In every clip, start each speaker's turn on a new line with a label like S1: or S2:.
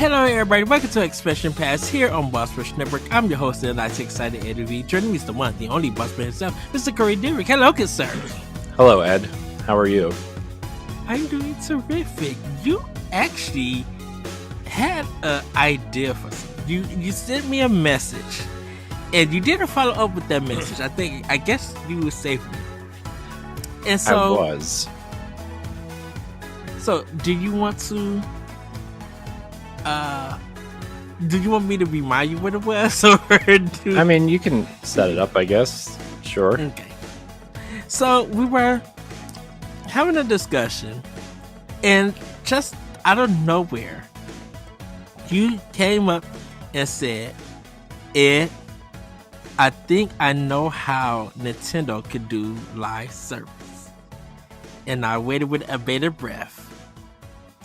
S1: Hello everybody, welcome to Expression Pass here on Boss Rush Network. I'm your host and I'm excited Eddie V. Joining me is the one, the only boss man himself, Mr. Corey Dirrig. Hello, good sir.
S2: Hello, Ed. How are you?
S1: I'm doing terrific. You actually had an idea for something. You sent me a message and you didn't follow up with that message. I guess you were safe. And so
S2: I was.
S1: So do you want me to remind you what it was?
S2: I mean, you can set it up, I guess. Sure.
S1: Okay. So we were having a discussion, and just out of nowhere, you came up and said, Ed, I think I know how Nintendo could do live service. And I waited with a bated breath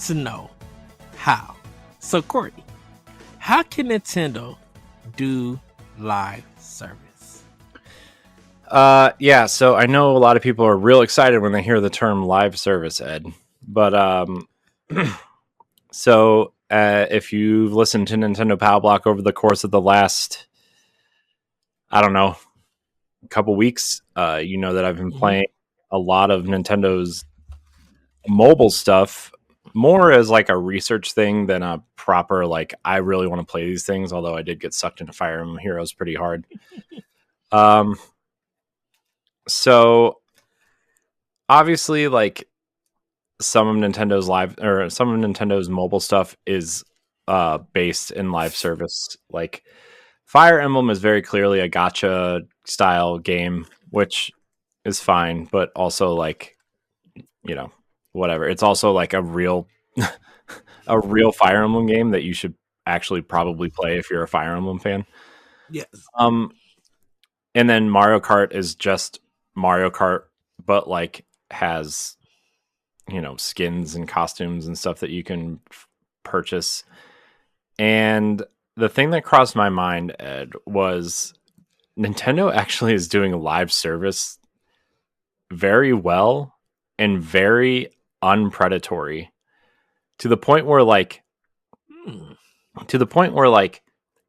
S1: to know how. So, Courtney, how can Nintendo do live service?
S2: Yeah, so I know a lot of people are real excited when they hear the term live service, Ed. But, so if you've listened to Nintendo Power Block over the course of the last, I don't know, couple weeks, you know that I've been playing a lot of Nintendo's mobile stuff, more as like a research thing than a proper, like, I really want to play these things, although I did get sucked into Fire Emblem Heroes pretty hard. So obviously, like, some of Nintendo's mobile stuff is based in live service. Like, Fire Emblem is very clearly a gacha style game, which is fine, but also, like, you know, whatever. It's also like a real Fire Emblem game that you should actually probably play if you're a Fire Emblem fan.
S1: Yes.
S2: And then Mario Kart is just Mario Kart, but like has, you know, skins and costumes and stuff that you can purchase. And the thing that crossed my mind, Ed, was Nintendo actually is doing live service very well and very unpredatory to the point where like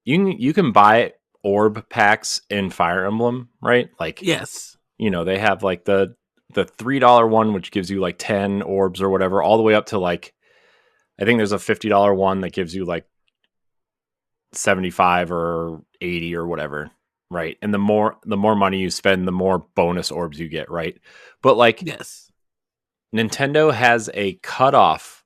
S2: you can buy orb packs in Fire Emblem, right? Like,
S1: yes,
S2: you know, they have like the $3 one, which gives you like 10 orbs or whatever, all the way up to like, I think there's a $50 one that gives you like 75 or 80 or whatever, right? And the more money you spend, the more bonus orbs you get, right? But like,
S1: yes,
S2: Nintendo has a cutoff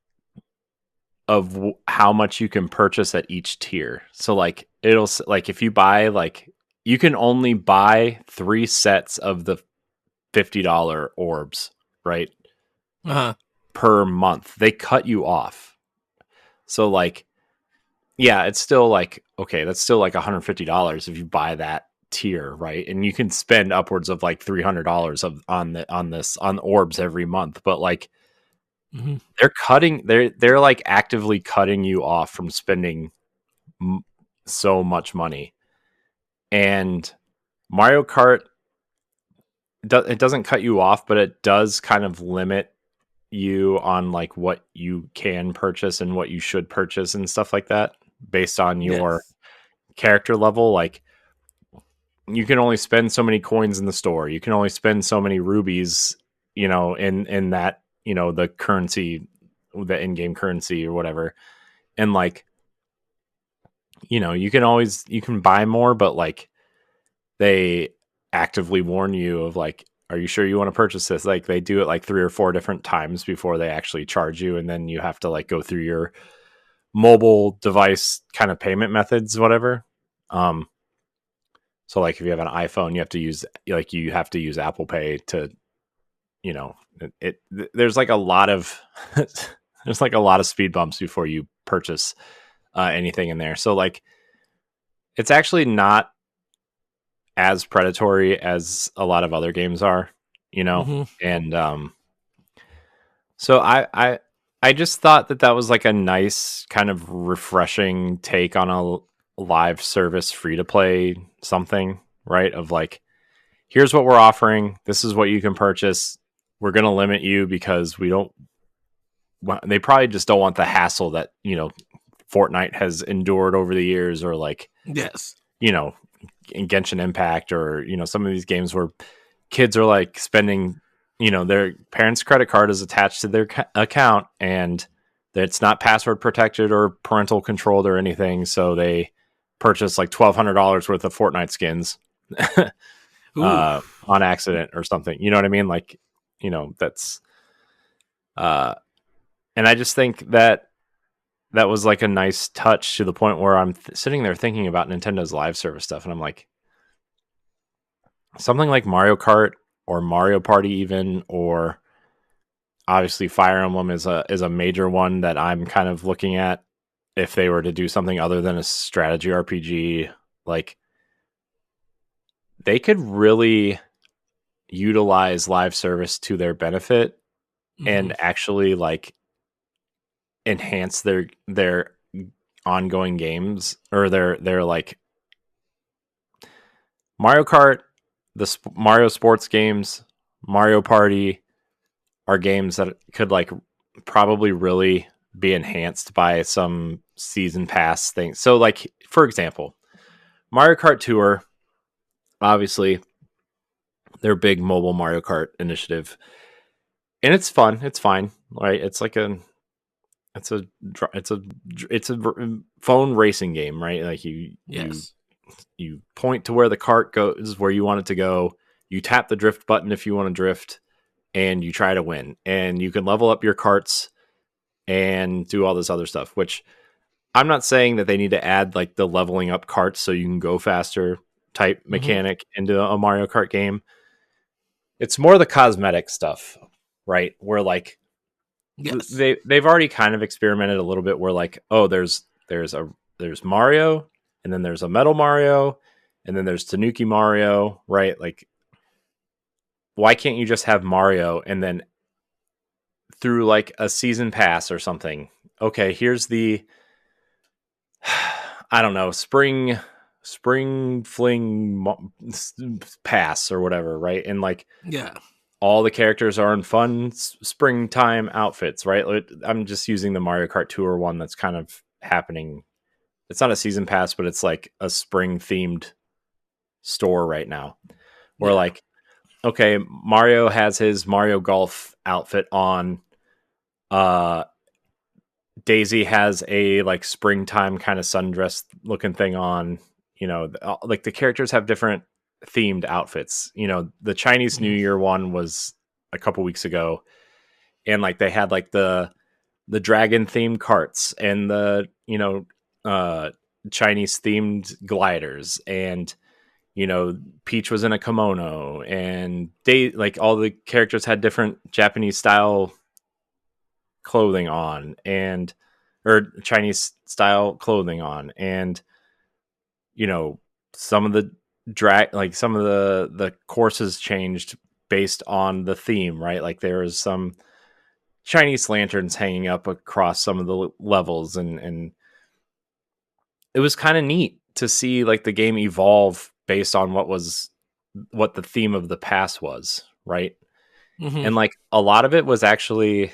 S2: of how much you can purchase at each tier. So like, it'll like, if you buy, like, you can only buy 3 sets of the $50 orbs, right? Per month. They cut you off. So like, yeah, it's still like, okay, that's still like $150 if you buy that tier, right? And you can spend upwards of like $300 on orbs every month, but like, they're like actively cutting you off from spending so much money. And Mario Kart, it doesn't cut you off, but it does kind of limit you on like what you can purchase and what you should purchase and stuff like that based on your character level. Like, you can only spend so many coins in the store. You can only spend so many rubies, you know, in that, you know, the currency, the in-game currency or whatever. And like, you know, you can buy more, but like, they actively warn you of like, are you sure you want to purchase this? Like, they do it like 3 or 4 different times before they actually charge you. And then you have to like go through your mobile device kind of payment methods, whatever. So like, if you have an iPhone, you have to use Apple Pay to, you know, there's like a lot of there's like a lot of speed bumps before you purchase anything in there. So like, it's actually not as predatory as a lot of other games are, you know. And so I just thought that was like a nice kind of refreshing take on a live service free to play something, right? Of like, here's what we're offering, this is what you can purchase, we're going to limit you because they probably just don't want the hassle that, you know, Fortnite has endured over the years, or like,
S1: Yes.
S2: you know, in Genshin Impact, or, you know, some of these games where kids are like spending, you know, their parents' credit card is attached to their account, and it's not password protected or parental controlled or anything. So they purchase like $1,200 worth of Fortnite skins
S1: Ooh.
S2: on accident or something. You know what I mean? Like, you know, that's, and I just think that that was like a nice touch, to the point where I'm sitting there thinking about Nintendo's live service stuff, and I'm like, something like Mario Kart or Mario Party, even, or obviously Fire Emblem is a major one that I'm kind of looking at. If they were to do something other than a strategy RPG, like, they could really utilize live service to their benefit, and actually like enhance their ongoing games, or their like Mario Kart, the Mario sports games, Mario Party are games that could like probably really be enhanced by some season pass thing. So like, for example, Mario Kart Tour, obviously their big mobile Mario Kart initiative, and it's fun, it's fine, right? It's like it's a it's a it's a phone racing game, right? Like
S1: Yes.
S2: you point to where the cart goes, where you want it to go. You tap the drift button if you want to drift, and you try to win. And you can level up your carts and do all this other stuff, which I'm not saying that they need to add like the leveling up carts so you can go faster type mechanic into a Mario Kart game. It's more the cosmetic stuff, right? Where like
S1: Yes.
S2: they've already kind of experimented a little bit, where like, oh, there's Mario, and then there's a Metal Mario, and then there's Tanuki Mario, right? Like, why can't you just have Mario, and then through like a season pass or something, okay, here's the I don't know, spring fling pass or whatever, right? And like,
S1: Yeah.
S2: all the characters are in fun springtime outfits, right? I'm just using the Mario Kart Tour one that's kind of happening. It's not a season pass, but it's like a spring themed store right now, where
S1: Yeah.
S2: like, okay, Mario has his Mario Golf outfit on. Daisy has a like springtime kind of sundress looking thing on. You know, like the characters have different themed outfits. You know, the Chinese New Year one was a couple weeks ago, and like they had like the dragon themed carts, and the, you know, Chinese themed gliders, and, you know, Peach was in a kimono, and they like all the characters had different Japanese style clothing on, and or Chinese style clothing on, and, you know, some of the some of the courses changed based on the theme, right? Like there was some Chinese lanterns hanging up across some of the levels, and it was kind of neat to see like the game evolve based on what the theme of the pass was, right? And like a lot of it was actually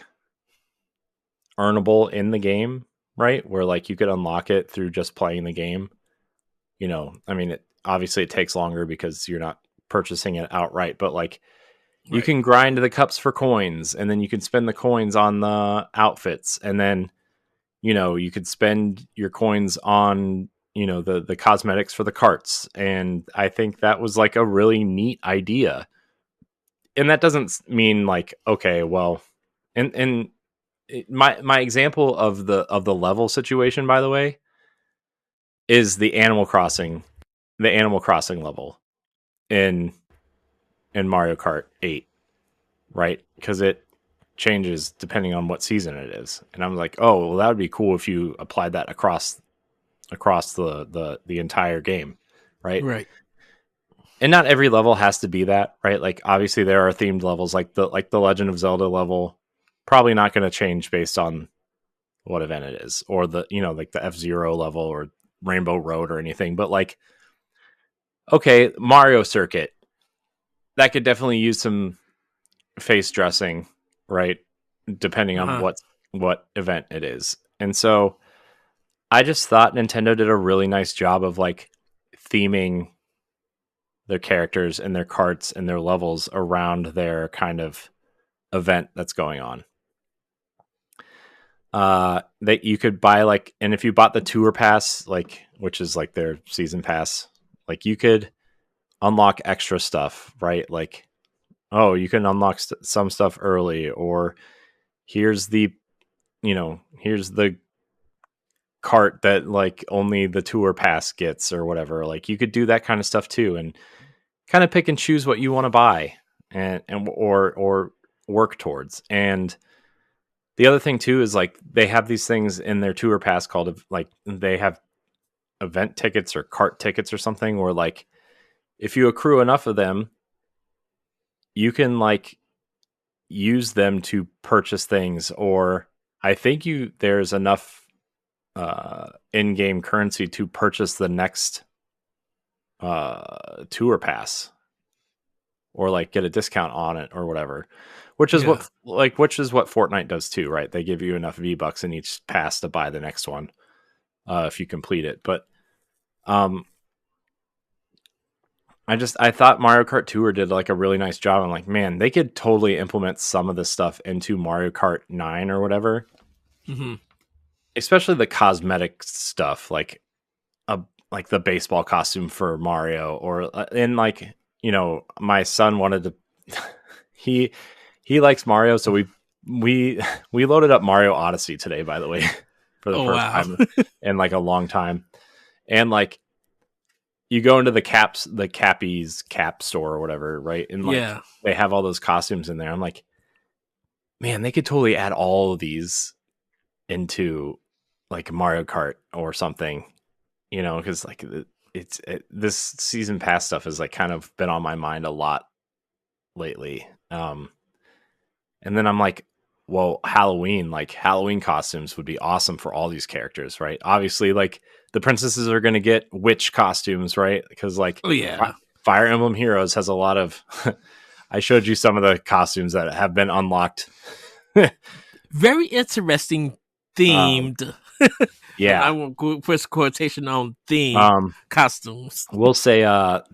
S2: earnable in the game, right? Where like you could unlock it through just playing the game. You know, I mean, obviously it takes longer because you're not purchasing it outright, but like you
S1: Right.
S2: can grind the cups for coins, and then you can spend the coins on the outfits, and then, you know, you could spend your coins on, you know, the cosmetics for the carts. And I think that was like a really neat idea. And that doesn't mean like, okay, well, and my example of the level situation, by the way, is the Animal Crossing level in Mario Kart 8, right? Because it changes depending on what season it is. And I'm like, oh, well, that would be cool if you applied that across the entire game, right?
S1: Right.
S2: And not every level has to be that, right? Like obviously there are themed levels, like the Legend of Zelda level, probably not going to change based on what event it is, or the, you know, like the F-Zero level or Rainbow Road or anything. But like, okay, Mario Circuit, that could definitely use some face dressing, right? Depending on what event it is. And so I just thought Nintendo did a really nice job of like theming their characters and their carts and their levels around their kind of event that's going on. That you could buy like, and if you bought the tour pass, like, which is like their season pass, like you could unlock extra stuff, right? Like, oh, you can unlock some stuff early, or here's the, here's the cart that like only the tour pass gets or whatever. Like you could do that kind of stuff too, and kind of pick and choose what you want to buy or work towards. And the other thing too is like they have these things in their tour pass called like they have event tickets or cart tickets or something, or like if you accrue enough of them, you can like use them to purchase things, or I think there's enough in-game currency to purchase the next tour pass, or like get a discount on it or whatever, which is what Fortnite does too, right? They give you enough V-Bucks in each pass to buy the next one if you complete it. But I thought Mario Kart Tour did like a really nice job. I'm like, man, they could totally implement some of this stuff into Mario Kart 9 or whatever.
S1: Mm-hmm.
S2: Especially the cosmetic stuff, like the baseball costume for Mario, or and like, my son wanted to he likes Mario, so we loaded up Mario Odyssey today, by the way, for the first time in like a long time. And like you go into the Cappy's Cap store or whatever, right? And like they have all those costumes in there. I'm like, man, they could totally add all of these into like Mario Kart or something, because like this season pass stuff has like kind of been on my mind a lot lately. And then I'm like, well, Halloween costumes would be awesome for all these characters, right? Obviously, like the princesses are going to get witch costumes, right? Because like, Fire Emblem Heroes has a lot of. I showed you some of the costumes that have been unlocked.
S1: Very interesting themed.
S2: Yeah,
S1: I won't go first quotation on theme costumes.
S2: We'll say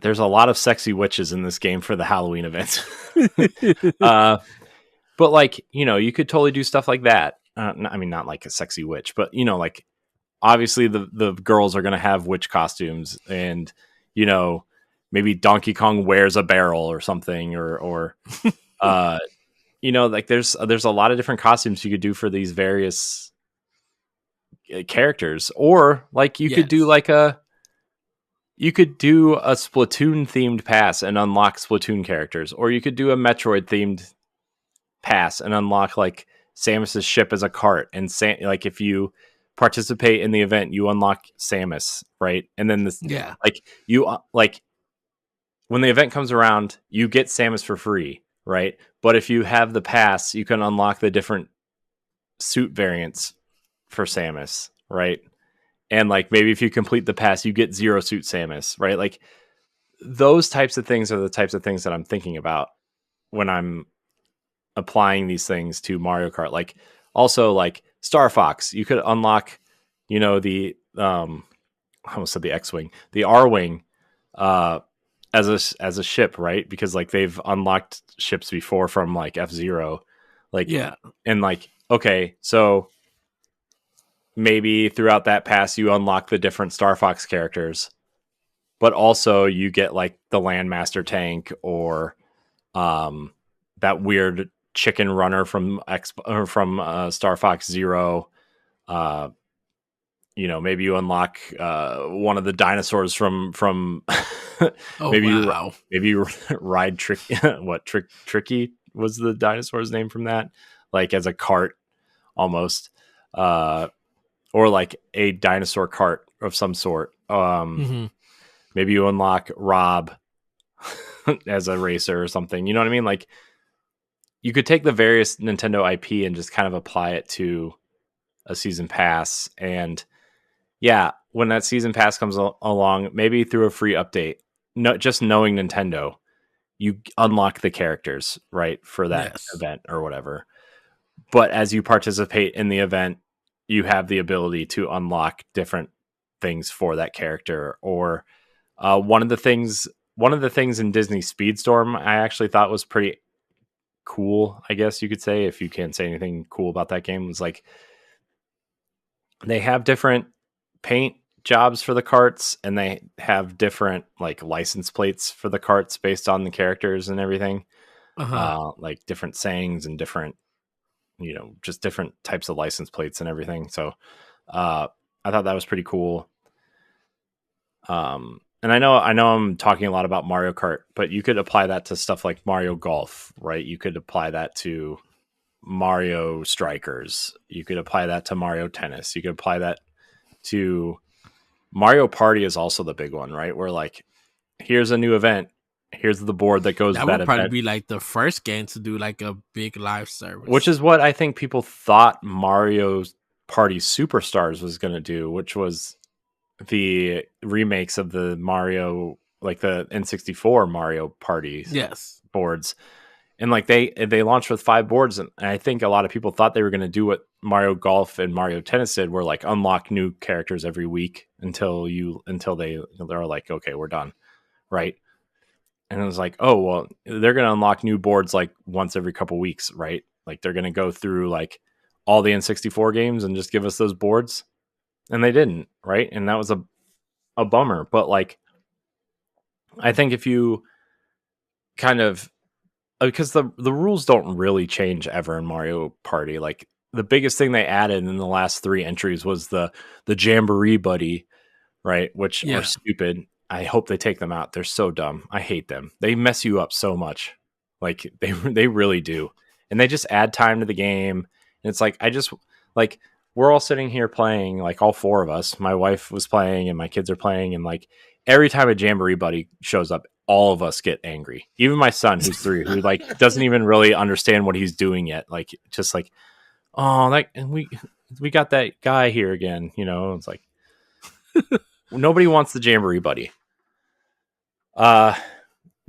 S2: there's a lot of sexy witches in this game for the Halloween events. But like, you could totally do stuff like that. I mean, not like a sexy witch, but like obviously the girls are going to have witch costumes, and maybe Donkey Kong wears a barrel or something, or like there's a lot of different costumes you could do for these various characters, or like you could do like a Splatoon themed pass and unlock Splatoon characters, or you could do a Metroid themed pass and unlock like Samus's ship as a cart, and like if you participate in the event, you unlock Samus, right? And then like you like when the event comes around, you get Samus for free, right? But if you have the pass, you can unlock the different suit variants for Samus, right? And like maybe if you complete the pass, you get Zero Suit Samus, right? Like those types of things are the types of things that I'm thinking about when I'm applying these things to Mario Kart. Like also like Star Fox, you could unlock, the I almost said the X-Wing, the R-Wing as a ship, right? Because like they've unlocked ships before from like F-Zero. Like and like okay, so maybe throughout that pass you unlock the different Star Fox characters, but also you get like the Landmaster tank, or that weird chicken runner from Star Fox Zero. Maybe you unlock one of the dinosaurs from maybe you ride Tricky was the dinosaur's name from that, like as a cart almost, or like a dinosaur cart of some sort. Maybe you unlock Rob as a racer or something. You know what I mean? Like you could take the various Nintendo IP and just kind of apply it to a season pass. And when that season pass comes along, maybe through a free update, just knowing Nintendo, you unlock the characters, right, for that event or whatever. But as you participate in the event, you have the ability to unlock different things for that character. Or one of the things in Disney Speedstorm I actually thought was pretty cool, I guess you could say, if you can't say anything cool about that game, was like they have different paint jobs for the carts, and they have different like license plates for the carts based on the characters and everything.
S1: Uh-huh.
S2: Like different sayings and different, just different types of license plates and everything. So I thought that was pretty cool. And I know I'm talking a lot about Mario Kart, but you could apply that to stuff like Mario Golf, right? You could apply that to Mario Strikers. You could apply that to Mario Tennis. You could apply that to Mario Party is also the big one, right? Where like, here's a new event. Here's the board that goes
S1: That
S2: with that
S1: would probably
S2: event.
S1: be like the first game to do like a big live service.
S2: Which is what I think people thought Mario Party Superstars was going to do, which was the remakes of the Mario, like the N64 Mario Party
S1: yes.
S2: boards. And like they launched with 5 boards, and I think a lot of people thought they were going to do what Mario Golf and Mario Tennis did, where like unlock new characters every week until they're like, okay, we're done, right? And it was like, oh well, they're going to unlock new boards like once every couple weeks, right? Like they're going to go through like all the N64 games and just give us those boards, and they didn't, right? And that was a bummer. But like, I think if you kind of, because the rules don't really change ever in Mario Party. Like the biggest thing they added in the last 3 entries was the Jamboree buddy, right? Which
S1: Yeah.
S2: are stupid. I hope they take them out. They're so dumb. I hate them. They mess you up so much. Like they really do. And they just add time to the game. And it's like, I just like, we're all sitting here playing, like all 4 of us. My wife was playing and my kids are playing, and like every time a Jamboree buddy shows up, all of us get angry. Even my son, who's 3, who like doesn't even really understand what he's doing yet. Like just like, oh, like, and we got that guy here again. It's like nobody wants the Jamboree buddy. But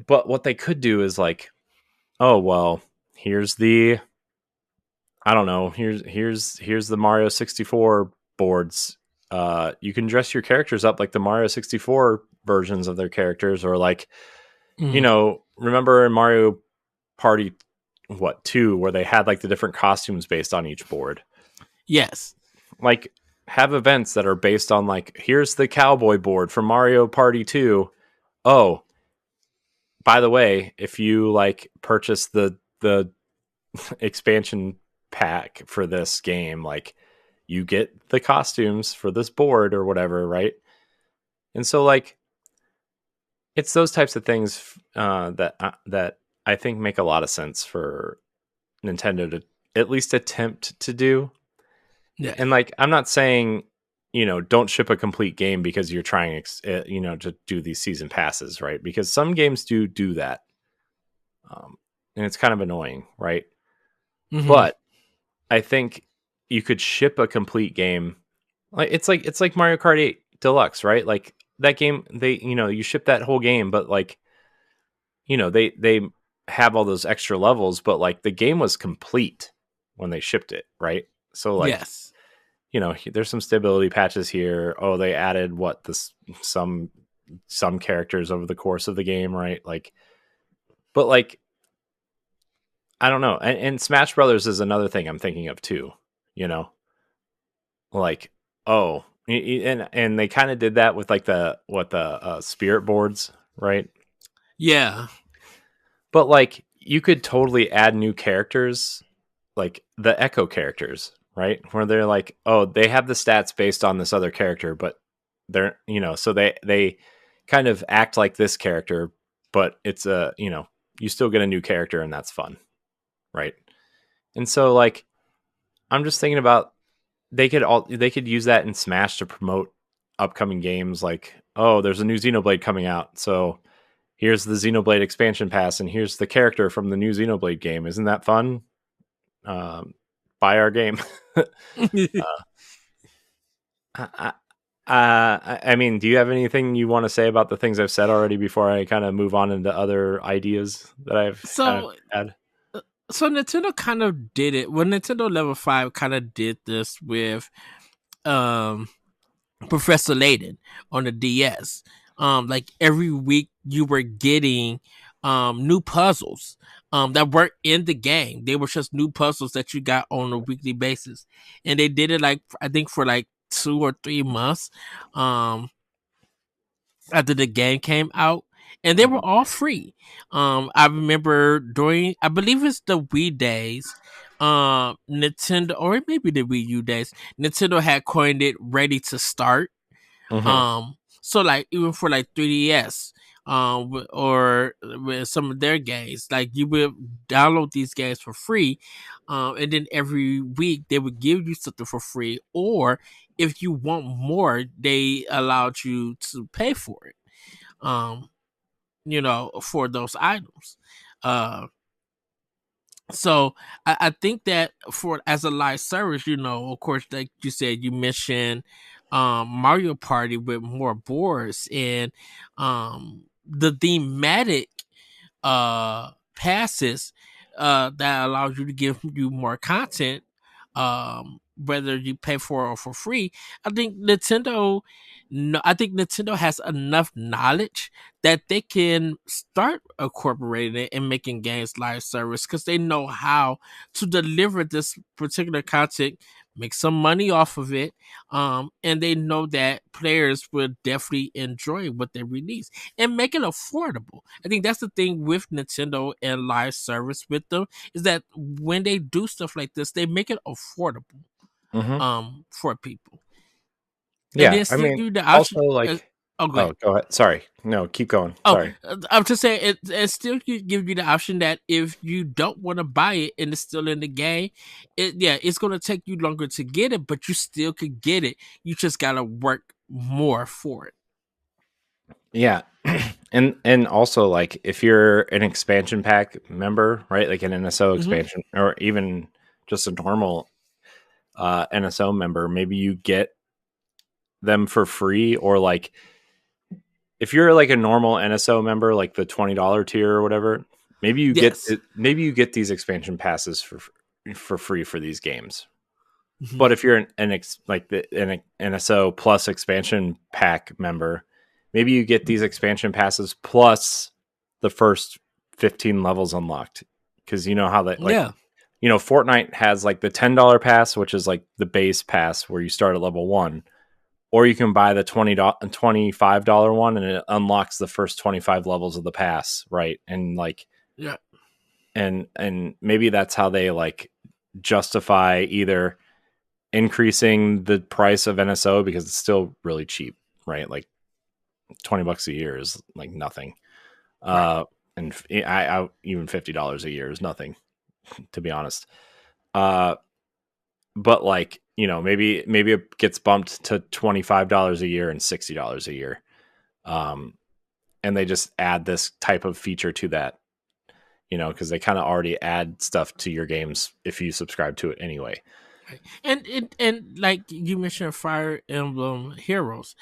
S2: what they could do is like, oh well, here's the, I don't know, here's the Mario 64 boards. You can dress your characters up like the Mario 64 versions of their characters, or like, remember in Mario Party 2, where they had like the different costumes based on each board.
S1: Yes.
S2: Like have events that are based on like, here's the cowboy board for Mario Party 2. Oh, by the way, if you like purchase the expansion pack for this game, like you get the costumes for this board or whatever, right? And so like it's those types of things that I think make a lot of sense for Nintendo to at least attempt to do.
S1: Yeah.
S2: And like, I'm not saying, don't ship a complete game because you're trying, to do these season passes, right? Because some games do that. And it's kind of annoying, right?
S1: Mm-hmm.
S2: But I think you could ship a complete game. Like it's like Mario Kart 8 Deluxe, right? Like that game, you ship that whole game, but like, they have all those extra levels, but like the game was complete when they shipped it, right? So like,
S1: yes.
S2: There's some stability patches here. Oh, they added some characters over the course of the game, right? Like, but like, I don't know. And Smash Brothers is another thing I'm thinking of too. Like, oh, and they kind of did that with like the spirit boards, right?
S1: Yeah.
S2: But like, you could totally add new characters, like the Echo characters, right? Where they're like, oh, they have the stats based on this other character, but they're, so they kind of act like this character, but it's you still get a new character, and that's fun, right? And so like, I'm just thinking about they could use that in Smash to promote upcoming games. Like, oh, there's a new Xenoblade coming out, so here's the Xenoblade expansion pass, and here's the character from the new Xenoblade game. Isn't that fun? Buy our game. I mean, do you have anything you want to say about the things I've said already before I kind of move on into other ideas that I've kind of had?
S1: So Nintendo kind of did it. Well, Nintendo Level 5 kind of did this with um Professor Layton on the DS. Like every week you were getting new puzzles that weren't in the game. They were just new puzzles that you got on a weekly basis. And they did it like I think for like 2 or 3 months after the game came out. And they were all free. I remember during I believe it's the Wii days, Nintendo or maybe the Wii U days, Nintendo had coined it ready to start.
S2: Hmm.
S1: So like even for like 3DS, or with some of their games, like you would download these games for free, and then every week they would give you something for free, or if you want more, they allowed you to pay for it. Um, for those items. Uh, so I think that for as a live service, of course, like you said, you mentioned Mario Party with more boards and the thematic passes that allows you to give you more content, whether you pay for it or for free. I think Nintendo no, I think Nintendo has enough knowledge that they can start incorporating it and making games live service because they know how to deliver this particular content, make some money off of it, and they know that players will definitely enjoy what they release and make it affordable. I think that's the thing with Nintendo and live service with them is that when they do stuff like this, they make it affordable
S2: Hmm.
S1: for people. And
S2: Yeah,
S1: then
S2: I
S1: still give
S2: mean,
S1: you the
S2: also
S1: option.
S2: like,
S1: Oh, go
S2: oh,
S1: ahead.
S2: go ahead. Sorry, no, keep going.
S1: Oh,
S2: Sorry.
S1: I'm just saying it still give you the option that if you don't want to buy it and it's still in the game, it's gonna take you longer to get it, but you still could get it. You just gotta work more for it.
S2: Yeah. And also like if you're an expansion pack member, right? Like an NSO
S1: Hmm.
S2: expansion or even just a normal NSO member, maybe you get them for free or like if you're like a normal NSO member, like the $20 tier or whatever, maybe you get
S1: Yes.
S2: it, maybe you get these expansion passes for free for these games.
S1: Hmm.
S2: But if you're an NSO plus expansion pack member, maybe you get these expansion passes plus the first 15 levels unlocked. Because you know how that like
S1: Yeah.
S2: Fortnite has like the $10 pass, which is like the base pass where you start at level one, or you can buy the $25 one and it unlocks the first 25 levels of the pass, right? And like
S1: Yeah.
S2: and maybe that's how they like justify either increasing the price of NSO because it's still really cheap, right? Like $20 a year is like nothing.
S1: Right.
S2: And I even $50 a year is nothing, to be honest. Uh, but like maybe it gets bumped to $25 a year and $60 a year, um, and they just add this type of feature to that, because they kind of already add stuff to your games if you subscribe to it anyway.
S1: Right. And like you mentioned Fire Emblem Heroes,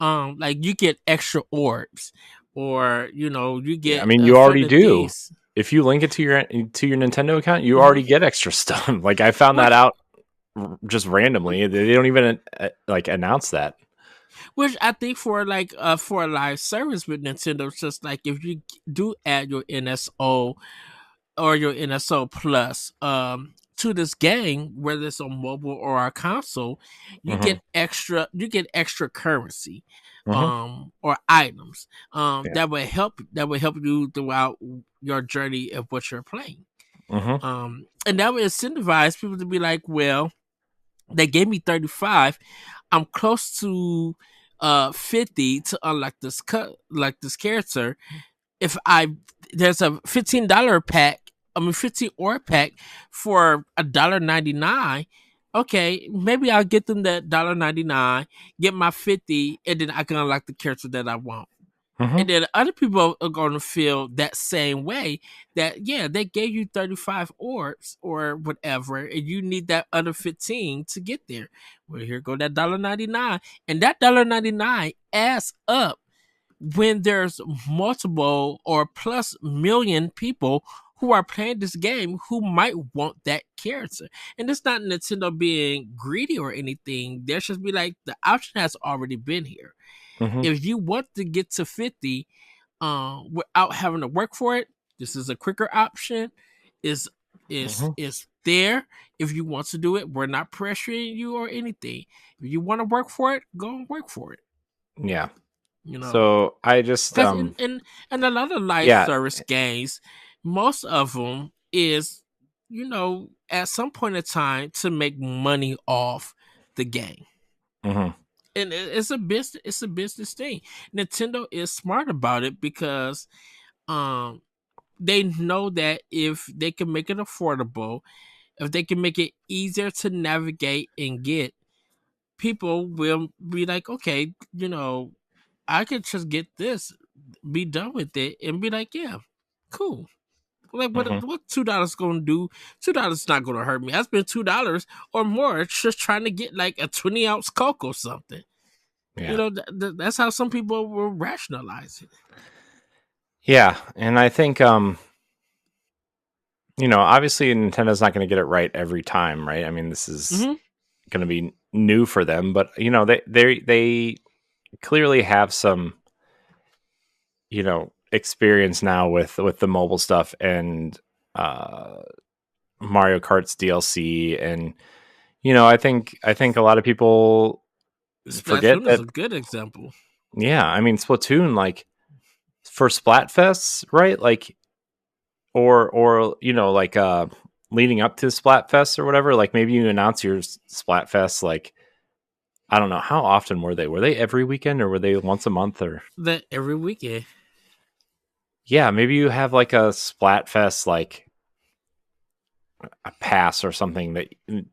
S1: like you get extra orbs, or you
S2: Yeah, I
S1: get
S2: mean you already
S1: certain
S2: do.
S1: things.
S2: If you link it to your Nintendo account, you
S1: Mhm.
S2: already get extra stuff. Like I found that
S1: Which
S2: out just randomly. They don't even like announce that.
S1: which I think for a live service with Nintendo, it's just like if you do add your NSO or your NSO Plus to this game, whether it's on mobile or a console,
S2: Hmm.
S1: you get extra currency
S2: Hmm.
S1: or items
S2: Yeah.
S1: that will help you throughout your journey of what you're playing.
S2: Hmm.
S1: And that would incentivize people to be like, well, they gave me 35. I'm close to 50 to unlock like this character. If I There's a $15 pack, 15 ore pack for $1.99. Okay, maybe I'll get them that $1.99, get my 50, and then I can unlock the character that I want.
S2: Hmm.
S1: And then other people are going to feel that same way, that yeah, they gave you 35 orbs or whatever, and you need that other 15 to get there. Well, here go that $1.99, and that $1.99 adds up when there's multiple or plus million people who are playing this game who might want that character. And it's not Nintendo being greedy or anything. There should be like the option has already been here.
S2: Mm-hmm.
S1: If you want to get to 50 without having to work for it, this is a quicker option. Is
S2: Mm-hmm.
S1: is there if you want to do it. We're not pressuring you or anything. If you want to work for it, go and work for it.
S2: Yeah.
S1: You know,
S2: So I just
S1: because in a lot of live
S2: yeah.
S1: service games, most of them is at some point in time to make money off the game.
S2: Mm-hmm.
S1: And it's a business. It's a business thing. Nintendo is smart about it because um they know that if they can make it affordable, if they can make it easier to navigate and get, people will be like, okay, I could just get this, be done with it, and be like, yeah, cool. Like
S2: Mm-hmm.
S1: what $2 gonna do? $2 not gonna hurt me. I spent $2 or more just trying to get like a 20-ounce Coke or something.
S2: Yeah.
S1: That's how some people will rationalize it.
S2: Yeah, and I think obviously Nintendo's not going to get it right every time, right? I mean, this is
S1: Mm-hmm.
S2: going to be new for them, but they clearly have some experience now with the mobile stuff and uh Mario Kart's DLC, and I think a lot of people forget
S1: Splatoon is
S2: that.
S1: a good example.
S2: Yeah, I mean Splatoon, like for Splatfests, right? Like or like leading up to Splatfest or whatever, like maybe you announce your Splatfest, like I don't know, how often were they? Were they every weekend or were they once a month? Or
S1: That every weekend.
S2: yeah, maybe you have like a Splatfest, like a pass or something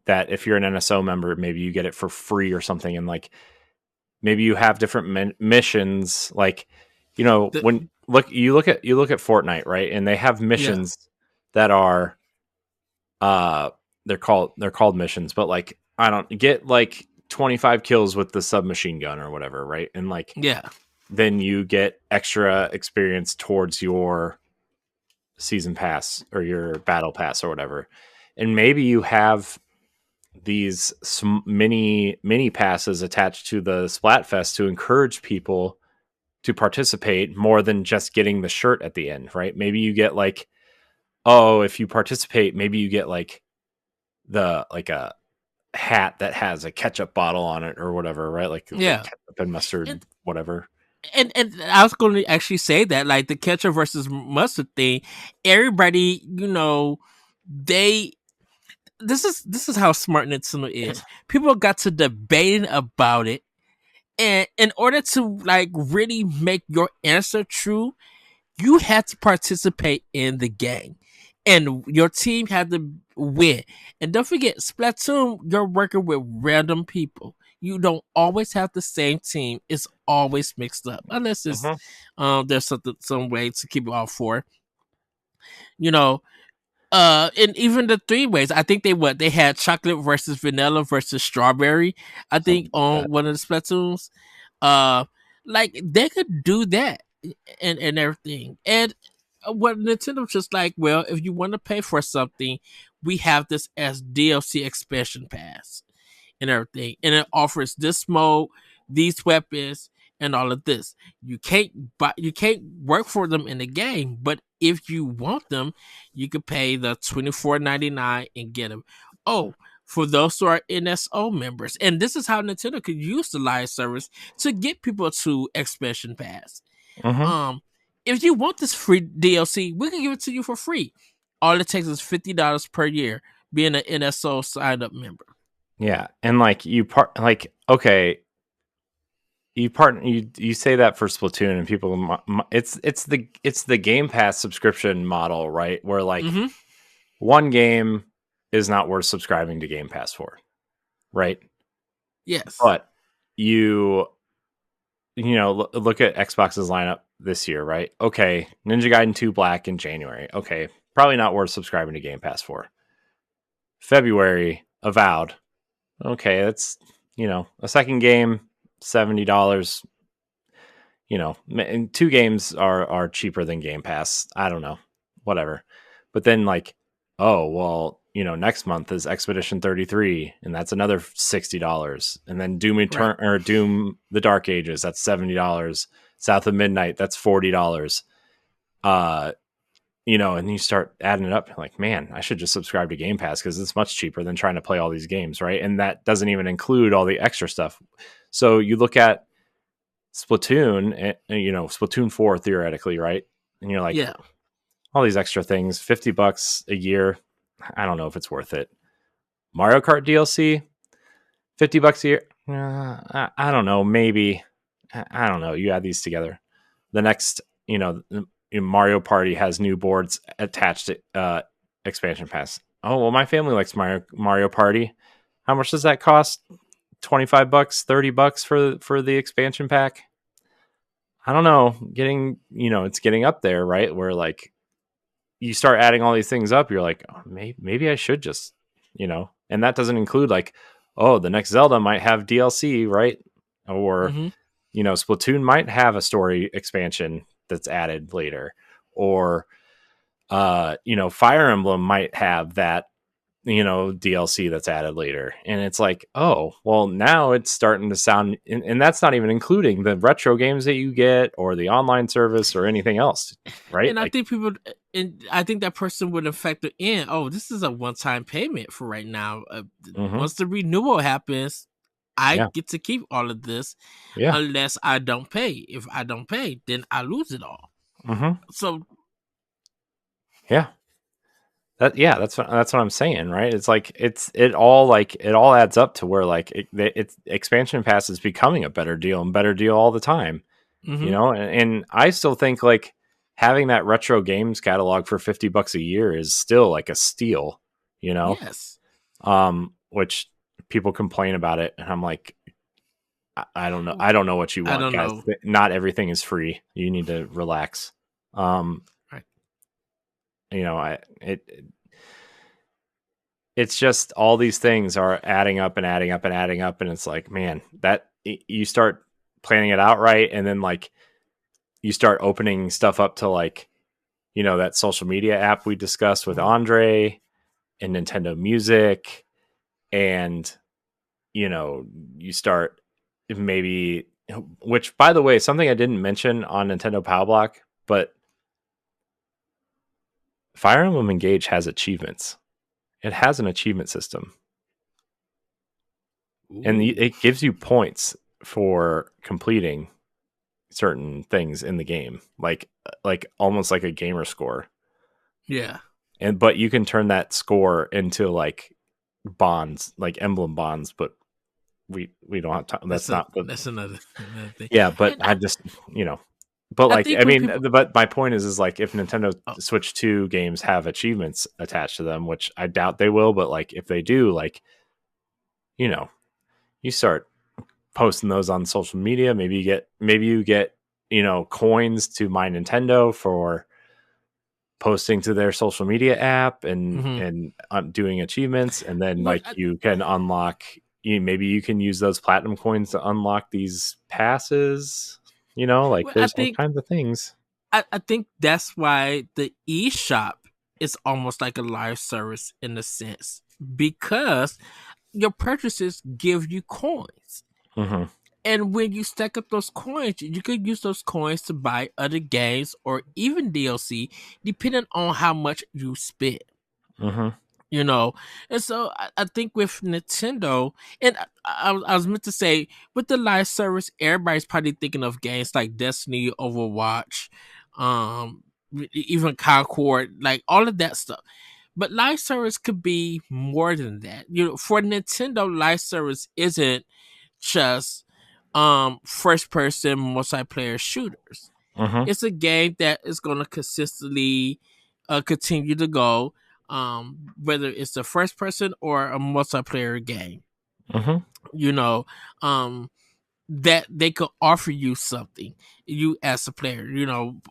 S2: that if you're an NSO member, maybe you get it for free or something, and like maybe you have different missions, like
S1: The,
S2: when you look at Fortnite, right? And they have
S1: yeah,
S2: missions that are uh they're called missions, but like I don't get like 25 kills with the submachine gun or whatever, right? And like
S1: yeah,
S2: then you get extra experience towards your season pass or your battle pass or whatever. And maybe you have these mini passes attached to the Splatfest to encourage people to participate more than just getting the shirt at the end, right? Maybe you get like, oh, if you participate, maybe you get like a hat that has a ketchup bottle on it or whatever, right? Like the
S1: yeah.
S2: ketchup and mustard,
S1: And,
S2: whatever.
S1: and I was going to actually say that, like the ketchup versus mustard thing, everybody, they this is how smart Nintendo is. People got to debating about it, and in order to like really make your answer true, you had to participate in the game, and your team had to win. And don't forget, Splatoon, you're working with random people. You don't always have the same team. It's always mixed up, unless it's
S2: Mm-hmm.
S1: there's some way to keep it all four. You know, and even the three ways. I think they had chocolate versus vanilla versus strawberry. I think
S2: Something like that.
S1: on one of the Splatoons, uh, like they could do that and everything. And what Nintendo's just like, well, if you want to pay for something, we have this as DLC expansion pass and everything, and it offers this mode, these weapons, and all of this. You can't work for them in the game, but if you want them, you could pay the $24.99 and get them. Oh, for those who are NSO members, and this is how Nintendo could use the live service to get people to expansion pass.
S2: Mm-hmm.
S1: Um, if you want this free DLC, we can give it to you for free. All it takes is $50 per year being an NSO signed up member.
S2: Yeah, and like like okay, you say that for Splatoon, and people, it's the Game Pass subscription model, right? Where like
S1: Mm-hmm.
S2: one game is not worth subscribing to Game Pass for, right?
S1: Yes.
S2: But look at Xbox's lineup this year, right? Okay, Ninja Gaiden 2 Black in January. Okay, probably not worth subscribing to Game Pass for. February, Avowed. Okay, that's a second game, $70. And two games are cheaper than Game Pass. I don't know, whatever. But then like, oh well, next month is Expedition 33, and that's another $60. And then
S1: Right.
S2: Doom the Dark Ages, that's $70. South of Midnight, that's $40. Uh, and you start adding it up, like, man, I should just subscribe to Game Pass because it's much cheaper than trying to play all these games, right? And that doesn't even include all the extra stuff. So you look at Splatoon, and Splatoon 4 theoretically, right? And you're like,
S1: Yeah.
S2: all these extra things, $50 a year. I don't know if it's worth it. Mario Kart DLC, $50 a year. I don't know. Maybe. I don't know. You add these together. The next, Mario Party has new boards attached to expansion pass. Oh, well, my family likes Mario Party. How much does that cost? $25, $30 for the expansion pack. I don't know. It's getting up there, right? Where like you start adding all these things up, you're like, oh, maybe I should just, and that doesn't include like, oh, the next Zelda might have DLC, right? Or,
S1: Mm-hmm.
S2: Splatoon might have a story expansion that's added later, or, Fire Emblem might have that, DLC that's added later. And it's like, oh, well, now it's starting to sound, and that's not even including the retro games that you get or the online service or anything else, right?
S1: And I
S2: Like,
S1: think I think that person would factor in, oh, this is a one-time payment for right now.
S2: mm-hmm,
S1: Once the renewal happens, I
S2: yeah,
S1: get to keep all of this
S2: yeah,
S1: unless I don't pay. If I don't pay, then I lose it all.
S2: mm-hmm,
S1: So,
S2: yeah. That's what I'm saying, right? It's like it all adds up to where like it's expansion pass is becoming a better deal and better deal all the time,
S1: mm-hmm.
S2: and I still think like having that retro games catalog for $50 a year is still like a steal,
S1: Yes.
S2: which people complain about it, and I'm like, I don't know what you
S1: I
S2: want,
S1: don't
S2: guys.
S1: know.
S2: Not everything is free. You need to relax. Um,
S1: Right.
S2: I it's just all these things are adding up and adding up and adding up, and it's like, man, that you start planning it out right, and then like you start opening stuff up to like, that social media app we discussed with Andre and Nintendo Music, and you start maybe, which by the way, something I didn't mention on Nintendo Power Block, but Fire Emblem Engage has achievements. It has an achievement system, and
S1: Ooh.
S2: it gives you points for completing certain things in the game, like almost like a gamer score.
S1: Yeah.
S2: But you can turn that score into like bonds, like emblem bonds, but we don't have time. That's not the
S1: That's another thing.
S2: yeah, but
S1: And
S2: I just, but
S1: I
S2: like,
S1: think
S2: I
S1: when
S2: mean,
S1: people
S2: but my point is like if Nintendo
S1: oh,
S2: Switch 2 games have achievements attached to them, which I doubt they will, but like if they do, like, you know, you start posting those on social media. Maybe you get, coins to My Nintendo for posting to their social media app and
S1: mhm.
S2: doing achievements, and then
S1: Look,
S2: like you can unlock. Maybe you can use those platinum coins to unlock these passes. Like
S1: well, I
S2: there's all
S1: think
S2: kinds of things.
S1: I think that's why the eShop is almost like a live service in a sense because your purchases give you coins.
S2: Mm-hmm.
S1: And when you stack up those coins, you could use those coins to buy other games or even DLC, depending on how much you spend.
S2: Mm-hmm.
S1: You know, and so I think with Nintendo, and I was meant to say with the live service, everybody's probably thinking of games like Destiny, Overwatch, um, even Concord, like all of that stuff. But live service could be more than that. For Nintendo, live service isn't just first person multiplayer shooters.
S2: Mm-hmm.
S1: It's a game that is going to consistently continue to go, whether it's a first person or a multiplayer game.
S2: Mm-hmm.
S1: You know, um, that they could offer you something. you as a player.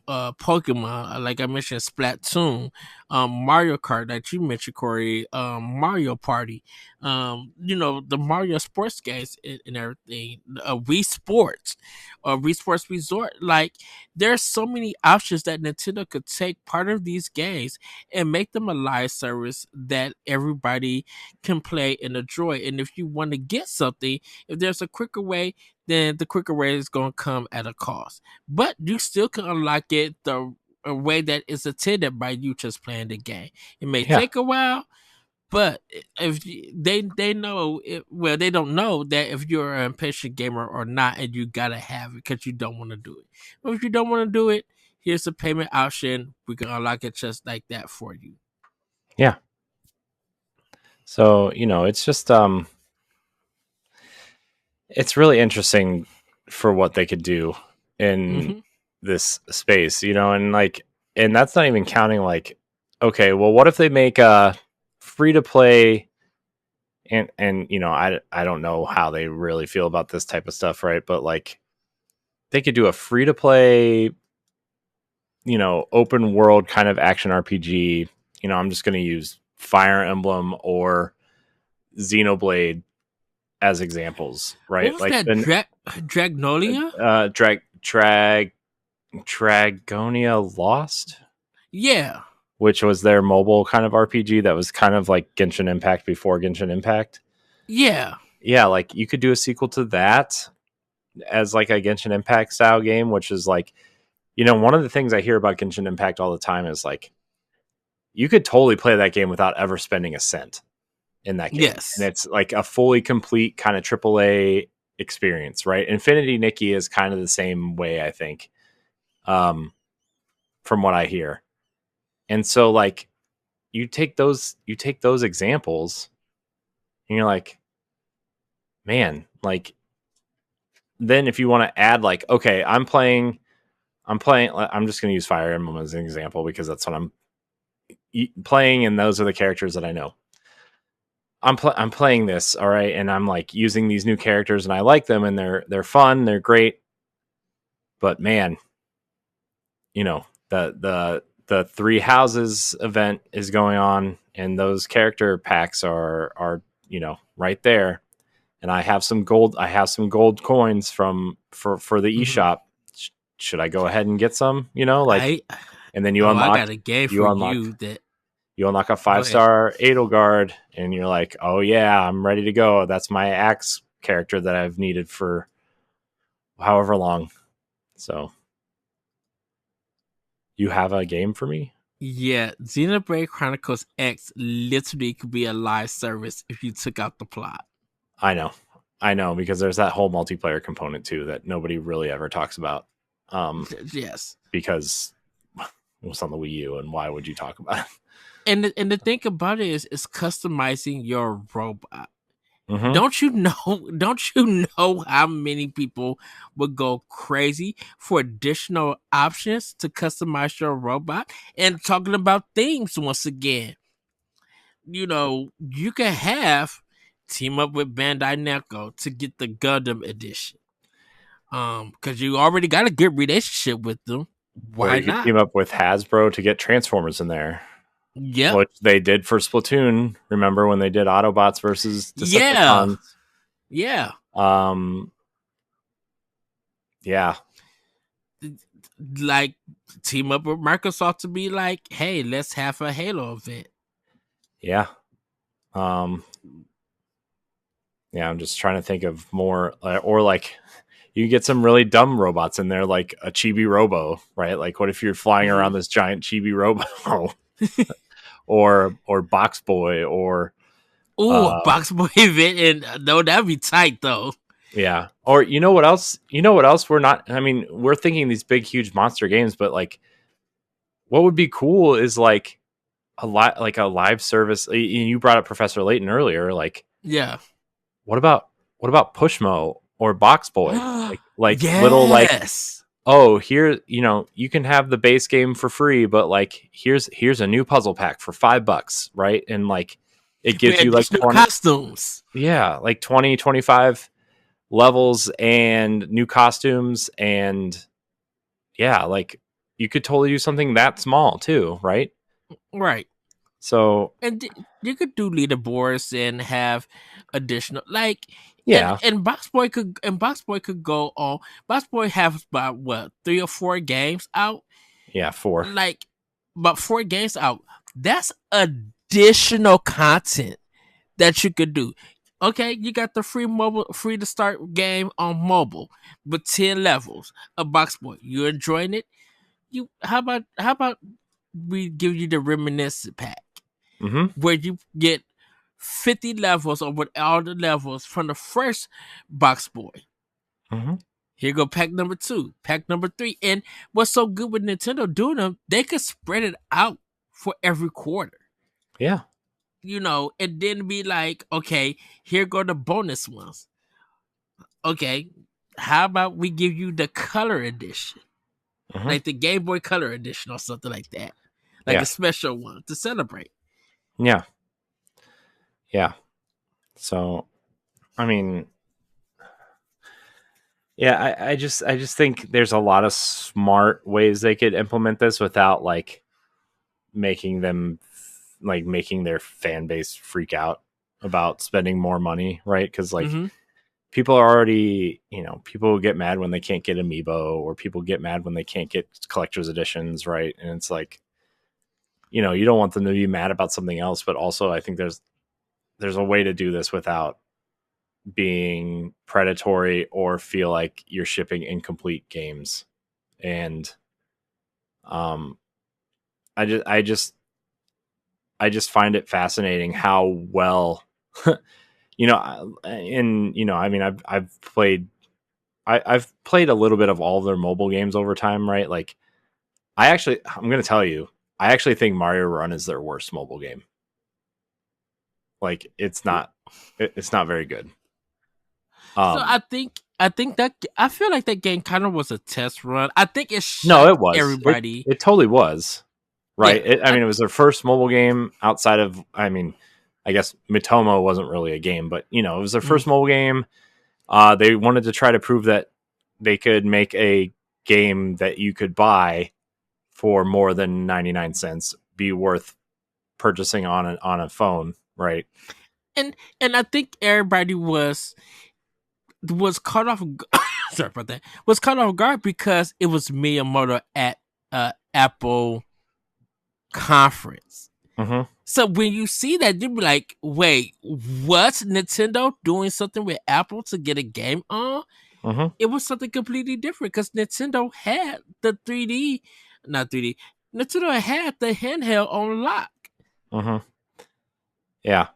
S1: Pokemon, like I mentioned, Splatoon, Mario Kart that you mentioned, Corey, Mario Party, the Mario sports games and everything, Wii Sports, or Wii Sports Resort. Like, there's so many options that Nintendo could take part of these games and make them a live service that everybody can play and enjoy. And if you want to get something, if there's a quicker way, then the quicker way is going to come at a cost. But you still can unlock it the a way that is intended by you just playing the game. It may
S2: Yeah.
S1: take a while, but if they know it, well, they don't know that if you're an impatient gamer or not, and you gotta have it because you don't want to do it. But if you don't want to do it, here's the payment option. We can unlock it just like that for you.
S2: Yeah. So, it's just it's really interesting for what they could do in
S1: Hmm.
S2: this space, and that's not even counting like, okay, well, what if they make a free to play, and I don't know how they really feel about this type of stuff, right? But like, they could do a free to play, open world kind of action RPG. I'm just going to use Fire Emblem or Xenoblade as examples,
S1: What
S2: right?
S1: was
S2: Like
S1: that?
S2: then
S1: Dragnolia?
S2: Dragonia Lost,
S1: Yeah,
S2: which was their mobile kind of RPG that was kind of like Genshin Impact before Genshin Impact.
S1: yeah.
S2: Yeah, like you could do a sequel to that as like a Genshin Impact style game, which is like, one of the things I hear about Genshin Impact all the time is like, you could totally play that game without ever spending a cent in that game. And
S1: Yes.
S2: it's like a fully complete kind of AAA experience, right? Infinity Nikki is kind of the same way, I think, from what I hear. And so like, you take those examples and you're like, man, like, then if you want to add like, okay, I'm just going to use Fire Emblem as an example because that's what I'm playing, and those are the characters that I know. I'm playing this, all right, and I'm like using these new characters, and I like them, and they're fun, they're great. But man, the Three Houses event is going on, and those character packs are right there, and I have some gold. I have some gold coins for the
S1: Hmm.
S2: eShop. Should I go ahead and get some? Like,
S1: I
S2: and then
S1: I got a game
S2: you
S1: for
S2: unlock
S1: you that.
S2: you unlock a
S1: Go ahead.
S2: 5-star Edelgard, and you're like, oh yeah, I'm ready to go. That's my axe character that I've needed for however long. So, you have a game for me?
S1: Yeah, Xenoblade Chronicles X literally could be a live service if you took out the plot.
S2: I know. I know, because there's that whole multiplayer component too that nobody really ever talks about.
S1: Yes.
S2: Because it was on the Wii U, and why would you talk about it?
S1: And the thing about it is customizing your robot.
S2: Mm-hmm.
S1: Don't you know how many people would go crazy for additional options to customize your robot? And talking about themes once again, you can have team up with Bandai Namco to get the Gundam edition. Because you already got a good relationship with them.
S2: Or
S1: Why
S2: you could
S1: not?
S2: team up with Hasbro to get Transformers in there,
S1: Yep.
S2: which they did for Splatoon. Remember when they did Autobots versus
S1: Yeah.
S2: Decepticons?
S1: Yeah.
S2: Um, yeah,
S1: Like, team up with Microsoft to be like, hey, let's have a Halo event.
S2: yeah. Um, yeah, I'm just trying to think of more, or like you get some really dumb robots in there, like a Chibi Robo, right? Like, what if you're flying around
S1: Mhm.
S2: this giant Chibi Robo, or Box Boy, or
S1: Ooh, a
S2: uh,
S1: box boy event, and no, that'd be tight though.
S2: yeah, or you know what else? You know what else? We're not. I mean, we're thinking these big, huge monster games, but like, what would be cool is like like a live service. You brought up Professor Layton earlier. Like,
S1: Yeah.
S2: what about Pushmo or Box Boy? Like little, like,
S1: Yes.
S2: oh, here, you can have the base game for free, but like here's a new puzzle pack for $5, right? And like it
S1: With
S2: gives you like
S1: additional
S2: 20,
S1: costumes.
S2: yeah, like 20, 25 levels and new costumes, and yeah, like you could totally do something that small too, right?
S1: Right.
S2: So
S1: And you could do leaderboards and have additional like
S2: yeah,
S1: and Box Boy could go on. Box Boy have about what 3 or 4 games out,
S2: yeah, 4.
S1: like about 4 games out. That's additional content that you could do. Okay, you got the free to start game on mobile, but 10 levels. A Box Boy, you enjoying it? You how about we give you the reminiscent pack
S2: Mm-hmm.
S1: where you get 50 levels or with all the levels from the first Box Boy.
S2: Mm-hmm.
S1: Here go pack number 2, pack number 3. And what's so good with Nintendo doing them, they could spread it out for every quarter.
S2: Yeah.
S1: And then be like, okay, here go the bonus ones. Okay, how about we give you the color edition,
S2: Mm-hmm.
S1: like the Game Boy Color edition or something like that, like
S2: Yeah.
S1: a special one to celebrate.
S2: Yeah. Yeah. So I mean, yeah, I just think there's a lot of smart ways they could implement this without like making them making their fan base freak out about spending more money, right? Because like
S1: Mm-hmm.
S2: people are already, people get mad when they can't get amiibo, or people get mad when they can't get collector's editions, right? And it's like, you don't want them to be mad about something else, but also I think there's a way to do this without being predatory or feel like you're shipping incomplete games. And um I just find it fascinating how well I mean I've played a little bit of all of their mobile games over time, right? Like I'm going to tell you, I actually think Mario Run is their worst mobile game. Like it's not very good.
S1: So
S2: Um
S1: I feel like that game kind of was a test run. I think it
S2: no, it
S1: shocked
S2: was.
S1: everybody.
S2: It totally was. Right?
S1: Yeah,
S2: I mean, it was their first mobile game outside of, I mean, I guess Mitomo wasn't really a game, but it was their
S1: mm,
S2: first mobile game. They wanted to try to prove that they could make a game that you could buy for more than 99 cents be worth purchasing on a phone, right?
S1: and I think everybody was caught off. Sorry about that. Was caught off guard because it was Miyamoto at Apple conference.
S2: Mm-hmm.
S1: So when you see that, you be like, "Wait, what's Nintendo doing something with Apple to get a game on?"
S2: Mm-hmm.
S1: It was something completely different because Nintendo had the 3D, not 3D. Nintendo had the handheld on lock.
S2: Mm-hmm. Yeah.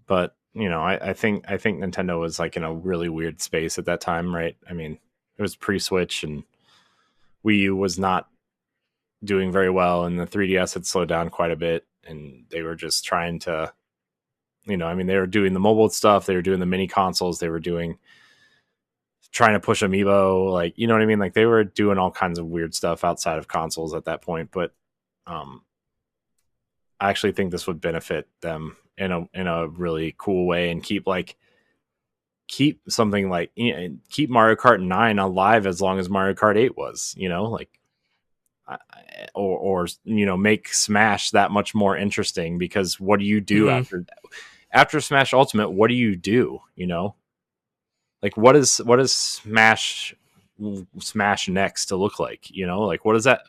S2: But I think Nintendo was like in a really weird space at that time, right? I mean, it was pre-Switch, and Wii U was not doing very well, and the 3DS had slowed down quite a bit, and they were just trying to, I mean, they were doing the mobile stuff, they were doing the mini consoles, they were trying to push amiibo, like, you know what I mean? Like they were doing all kinds of weird stuff outside of consoles at that point, but um I actually think this would benefit them in a really cool way, and keep something like, keep Mario Kart 9 alive as long as Mario Kart 8 was, like or make Smash that much more interesting, because what do you do
S1: Mm-hmm.
S2: after Smash Ultimate? What do you do? Like what is Smash next to look like? Like what is that?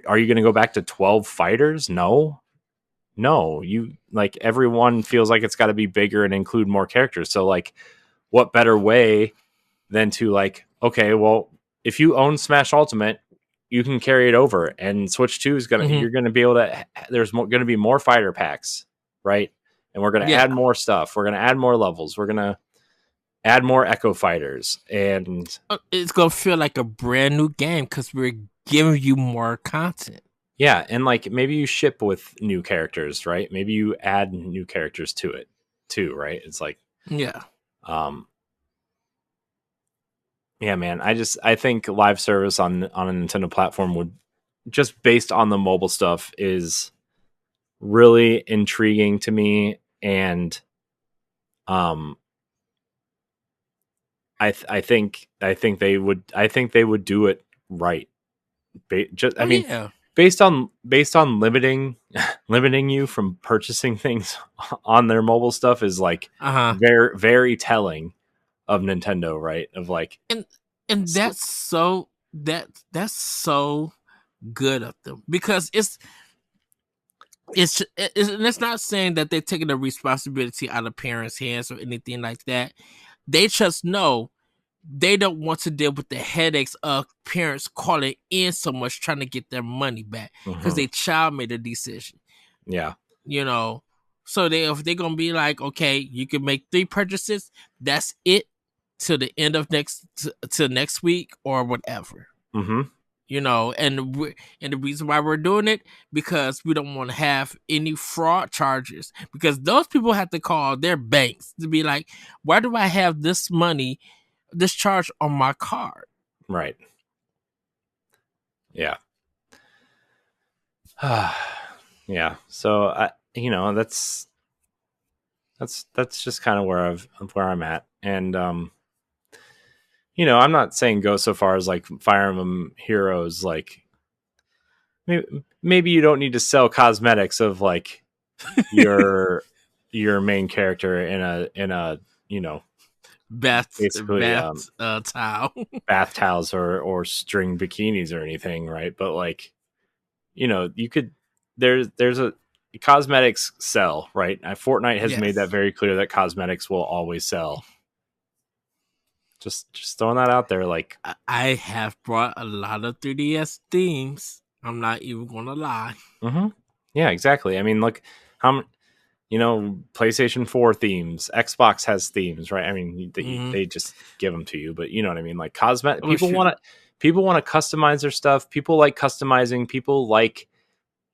S2: Are you going to go back to 12 fighters? No, you like everyone feels like it's got to be bigger and include more characters. So like, what better way than to like, okay, well, if you own Smash Ultimate, you can carry it over, and Switch 2 is
S1: Mm-hmm.
S2: you're gonna be able to. There's gonna be more fighter packs, right? And we're gonna add
S1: Yeah,
S2: more stuff. We're gonna add more levels. We're gonna add more Echo Fighters, and
S1: it's gonna feel like a brand new game because we're giving you more content.
S2: yeah, and like maybe you ship with new characters, right? Maybe you add new characters to it too, right? It's like,
S1: Yeah.
S2: um, yeah, man. I think live service on a Nintendo platform would, just based on the mobile stuff, is really intriguing to me, and um I think they would do it right. I mean,
S1: yeah.
S2: based on limiting you from purchasing things on their mobile stuff is like
S1: Uh-huh.
S2: very, very telling of Nintendo, right? Of like,
S1: And that's so good of them, because it's not saying that they're taking the responsibility out of parents' hands or anything like that. They just know they don't want to deal with the headaches of parents calling in so much trying to get their money back because their child made a decision.
S2: Yeah.
S1: You know, so if they're gonna be like, okay, you can make 3 purchases, that's it till the end of till next week or whatever.
S2: Mm-hmm.
S1: You know, and the reason why we're doing it, because we don't want to have any fraud charges, because those people have to call their banks to be like, why do I have this charge on my card?
S2: Right. Yeah. Yeah. So that's just kind of where I'm at. And I'm not saying go so far as like Fire Emblem Heroes, like maybe you don't need to sell cosmetics of like your main character in a basically
S1: towel.
S2: bath towels or string bikinis or anything, right? But like, you could there's a cosmetics sell, right? Fortnite has made that very clear that cosmetics will always sell. Just throwing that out there. Like,
S1: I have brought a lot of 3DS themes. I'm not even gonna lie.
S2: Mm-hmm. Yeah, exactly. I mean, look how PlayStation 4 themes, Xbox has themes, right? I mean, they just give them to you, but you know what I mean. Like cosmetic, people want to customize their stuff. People like customizing. People like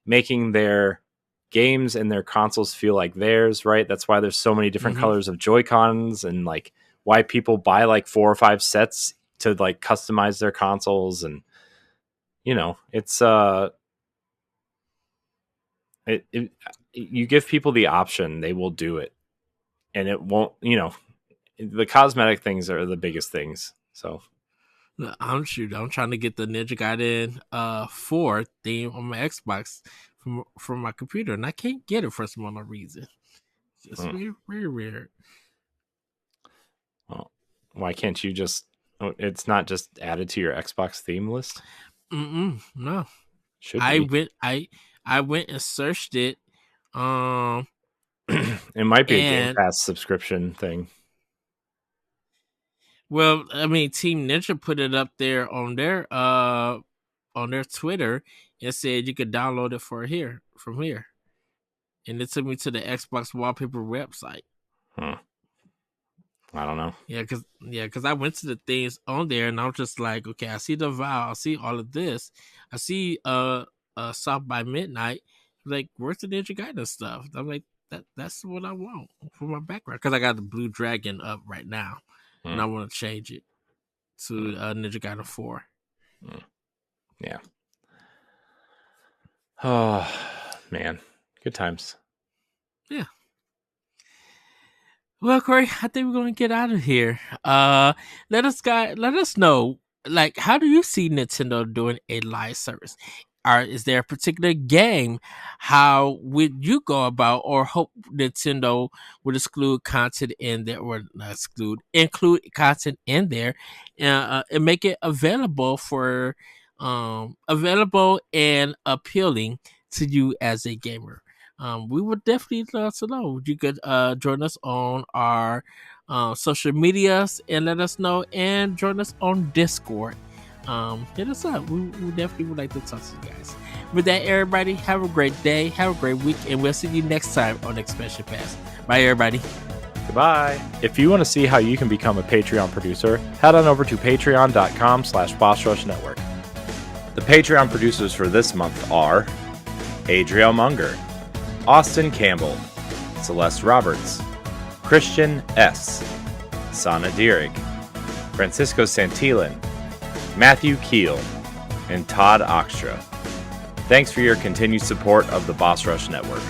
S2: making their games and their consoles feel like theirs, right? That's why there's so many different colors of Joy-Cons, and like why people buy like 4 or 5 sets to like customize their consoles. And it's you give people the option, they will do it, and it won't. The cosmetic things are the biggest things. So
S1: I'm trying to get the Ninja Gaiden 4 theme on my Xbox from my computer, and I can't get it for some other reason. It's just very, very weird.
S2: Well, why can't you just? It's not just added to your Xbox theme list.
S1: No,
S2: should
S1: be. I went and searched it.
S2: It might be a Game Pass subscription thing.
S1: Well, I mean, Team Ninja put it up there on their Twitter and said you could download it from here, and it took me to the Xbox Wallpaper website.
S2: I don't know.
S1: Yeah, because I went to the things on there, and I was just like, okay, I see the Vow, I see all of this, I see South by Midnight. Like, where's the Ninja Gaiden stuff? I'm like, that's what I want for my background, because I got the Blue Dragon up right now, and I want to change it to Ninja Gaiden 4.
S2: Yeah. Oh man, good times.
S1: Yeah. Well, Corey, I think we're going to get out of here. Let us know, like, how do you see Nintendo doing a live service? Is there a particular game? How would you go about, or hope Nintendo would include content in there, or not include content in there, and make it available and appealing to you as a gamer? We would definitely love to know. You could join us on our social medias and let us know, and join us on Discord. Hit us up. We definitely would like to talk to you guys. With that, everybody, have a great day, have a great week, and we'll see you next time on Expansion Pass. Bye, everybody.
S2: Goodbye. If you want to see how you can become a Patreon producer, head on over to patreon.com/BossRushNetwork. The Patreon producers for this month are Adriel Munger, Austin Campbell, Celeste Roberts, Christian S., Sana Dirrig, Francisco Santillan, Matthew Keel, and Todd Oxtra. Thanks for your continued support of the Boss Rush Network.